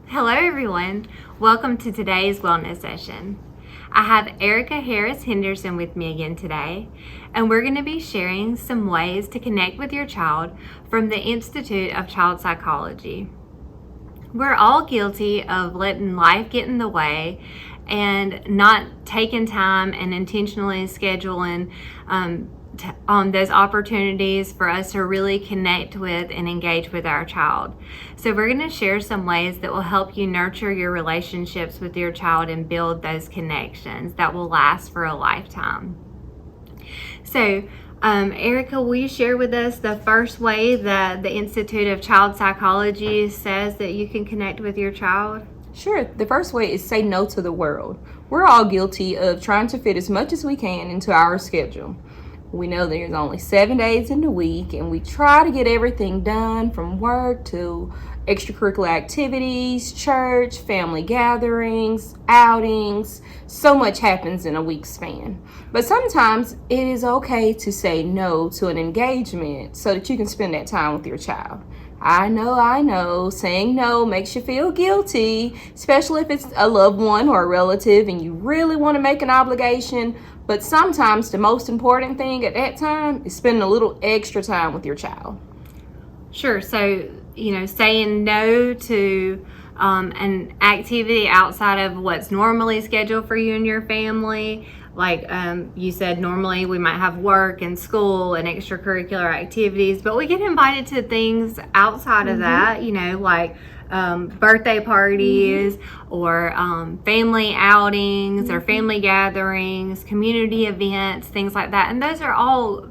Hello everyone, welcome to today's wellness session. I have Erica Harris Henderson with me again today, and we're going to be sharing some ways to connect with your child from the Institute of Child Psychology. We're all guilty of letting life get in the way and not taking time and intentionally scheduling those opportunities for us to really connect with and engage with our child. So we're going to share some ways that will help you nurture your relationships with your child and build those connections that will last for a lifetime. So Erica, will you share with us the first way that the Institute of Child Psychology says that you can connect with your child? Sure. The first way is say no to the world. We're all guilty of trying to fit as much as we can into our schedule. We know there's only 7 days in the week, and we try to get everything done from work to extracurricular activities, church, family gatherings, outings. So much happens in a week's span. But sometimes it is okay to say no to an engagement so that you can spend that time with your child. I know, saying no makes you feel guilty, especially if it's a loved one or a relative and you really want to make an obligation. But sometimes the most important thing at that time is spending a little extra time with your child. Sure. So, saying no to an activity outside of what's normally scheduled for you and your family. Like you said, normally we might have work and school and extracurricular activities, but we get invited to things outside of that, like birthday parties or family outings or family gatherings, community events, things like that. And those are all,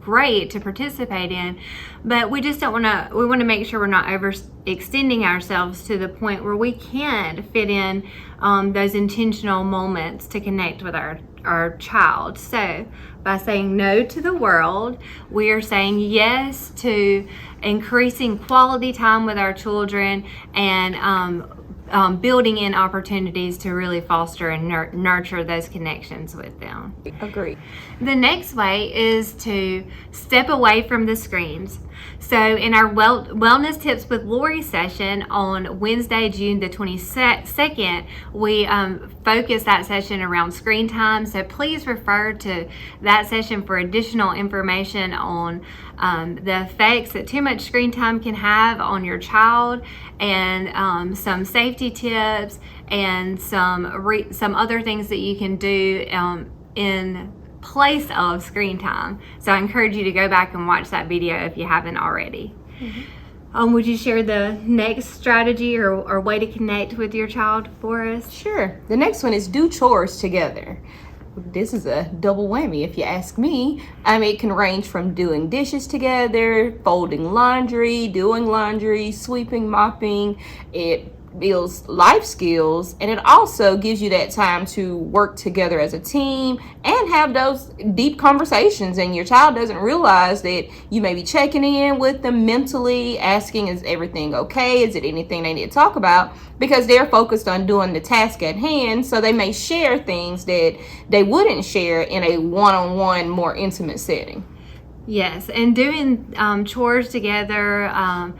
great to participate in, but we just we want to make sure we're not overextending ourselves to the point where we can't fit in those intentional moments to connect with our child. So by saying no to the world, we are saying yes to increasing quality time with our children and building in opportunities to really foster and nurture those connections with them. Agree. The next way is to step away from the screens. So in our Wellness Tips with Lorie session on Wednesday, June the 22nd, we focus that session around screen time. So please refer to that session for additional information on the effects that too much screen time can have on your child, and some safety tips and some other things that you can do in place of screen time. So I encourage you to go back and watch that video if you haven't already. Would you share the next strategy or way to connect with your child for us? Sure. The next one is do chores together. This is a double whammy if you ask me. It can range from doing dishes together, folding laundry, doing laundry, sweeping, mopping. It builds life skills, and it also gives you that time to work together as a team and have those deep conversations, and your child doesn't realize that you may be checking in with them mentally, asking, is everything okay? Is it anything they need to talk about? Because they're focused on doing the task at hand, so they may share things that they wouldn't share in a one-on-one, more intimate setting. Yes, and doing chores together,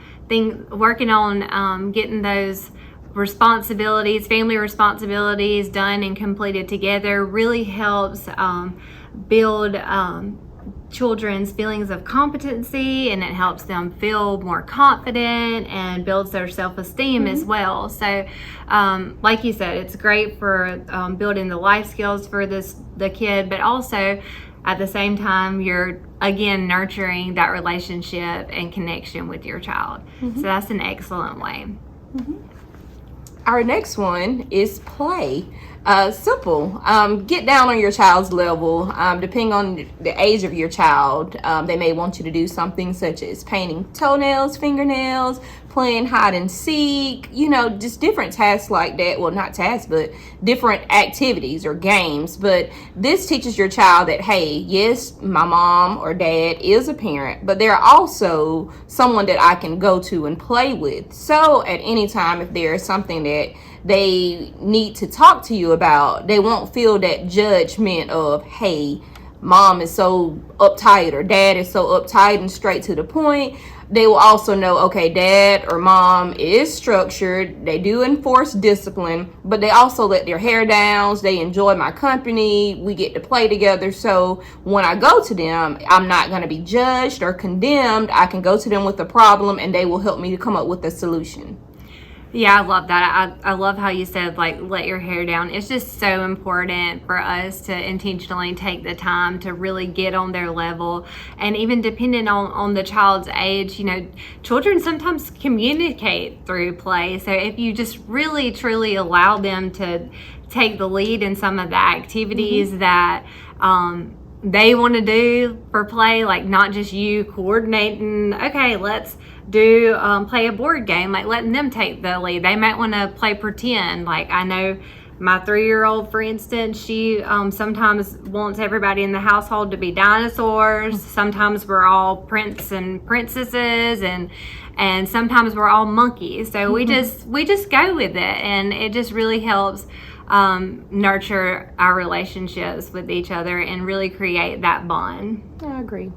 working on getting those family responsibilities done and completed together really helps build children's feelings of competency, and it helps them feel more confident and builds their self-esteem as well. So like you said, it's great for building the life skills for the kid, but also at the same time you're again nurturing that relationship and connection with your child. So that's an excellent way. Our next one is play. Simple. Get down on your child's level. Depending on the age of your child, they may want you to do something such as painting toenails, fingernails, playing hide and seek, just different tasks like that. Well, not tasks, but different activities or games. But this teaches your child that, hey, yes, my mom or dad is a parent, but they're also someone that I can go to and play with. So at any time, if there is something that they need to talk to you about, they won't feel that judgment of, hey, mom is so uptight or dad is so uptight and straight to the point. they will also know, okay, dad or mom is structured. They do enforce discipline, but they also let their hair down. They enjoy my company. We get to play together. So when I go to them, I'm not going to be judged or condemned. I can go to them with a problem and they will help me to come up with a solution. Yeah, I love that. I love how you said, like, let your hair down. It's just so important for us to intentionally take the time to really get on their level. And even depending on the child's age, children sometimes communicate through play. So if you just really, truly allow them to take the lead in some of the activities that they want to do for play, like not just you coordinating, okay, let's do play a board game, like letting them take the lead. They might want to play pretend. Like I know my 3-year-old, for instance, she sometimes wants everybody in the household to be dinosaurs. Sometimes we're all prince and princesses, and sometimes we're all monkeys. So we just go with it, and it just really helps nurture our relationships with each other and really create that bond. I agree.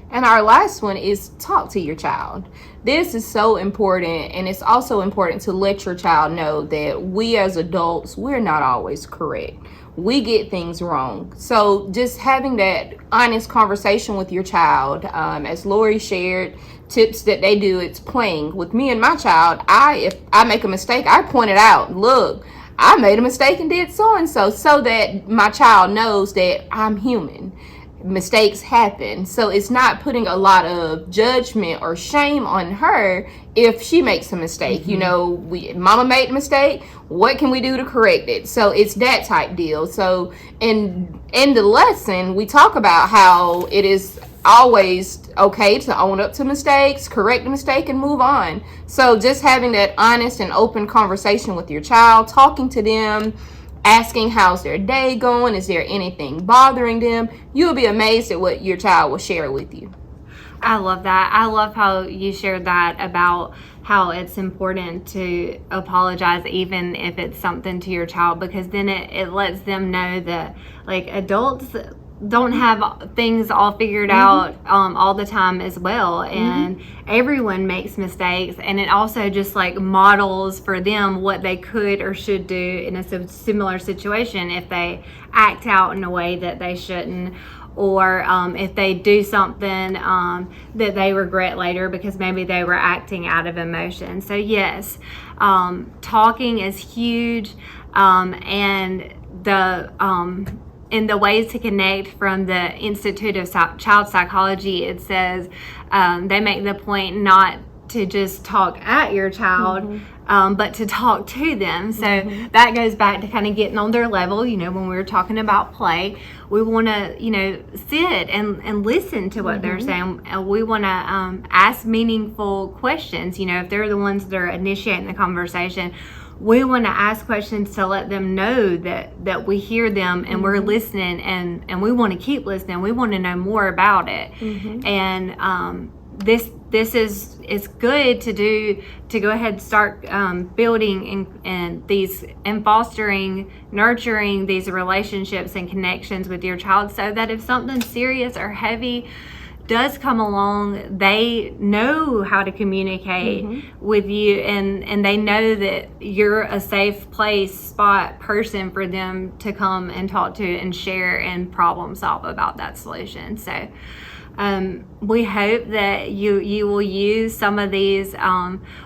And our last one is talk to your child. This is so important, and it's also important to let your child know that we as adults, we're not always correct. We get things wrong. So just having that honest conversation with your child, as Lorie shared, tips that they do, it's playing. With me and my child, if I make a mistake, I point it out. Look, I made a mistake and did so-and-so, so that my child knows that I'm human. Mistakes happen. So it's not putting a lot of judgment or shame on her if she makes a mistake. Mama made a mistake. What can we do to correct it? So it's that type deal. So in the lesson, we talk about how it is always okay to own up to mistakes, correct the mistake, and move on. So just having that honest and open conversation with your child, talking to them, asking how's their day going, is there anything bothering them, you'll be amazed at what your child will share with you. I love that. I love how you shared that about how it's important to apologize even if it's something to your child, because then it lets them know that, like, adults don't have things all figured out all the time as well, and everyone makes mistakes, and it also just like models for them what they could or should do in a similar situation if they act out in a way that they shouldn't, or if they do something that they regret later because maybe they were acting out of emotion. So yes, talking is huge, and the ways to connect from the Institute of Child Psychology, it says they make the point not to just talk at your child, but to talk to them. So that goes back to kind of getting on their level. When we were talking about play, we want to, sit and listen to what they're saying. We want to ask meaningful questions. If they're the ones that are initiating the conversation, we want to ask questions to let them know that we hear them and we're listening, and we want to keep listening. We want to know more about it. And this is it's good to go ahead and start building and fostering, nurturing these relationships and connections with your child, so that if something serious or heavy does come along, they know how to communicate with you, and they know that you're a safe person for them to come and talk to and share and problem solve about that solution. So we hope that you will use some of these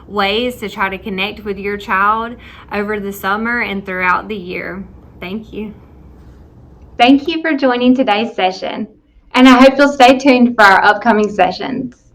ways to try to connect with your child over the summer and throughout the year. Thank you. Thank you for joining today's session, and I hope you'll stay tuned for our upcoming sessions.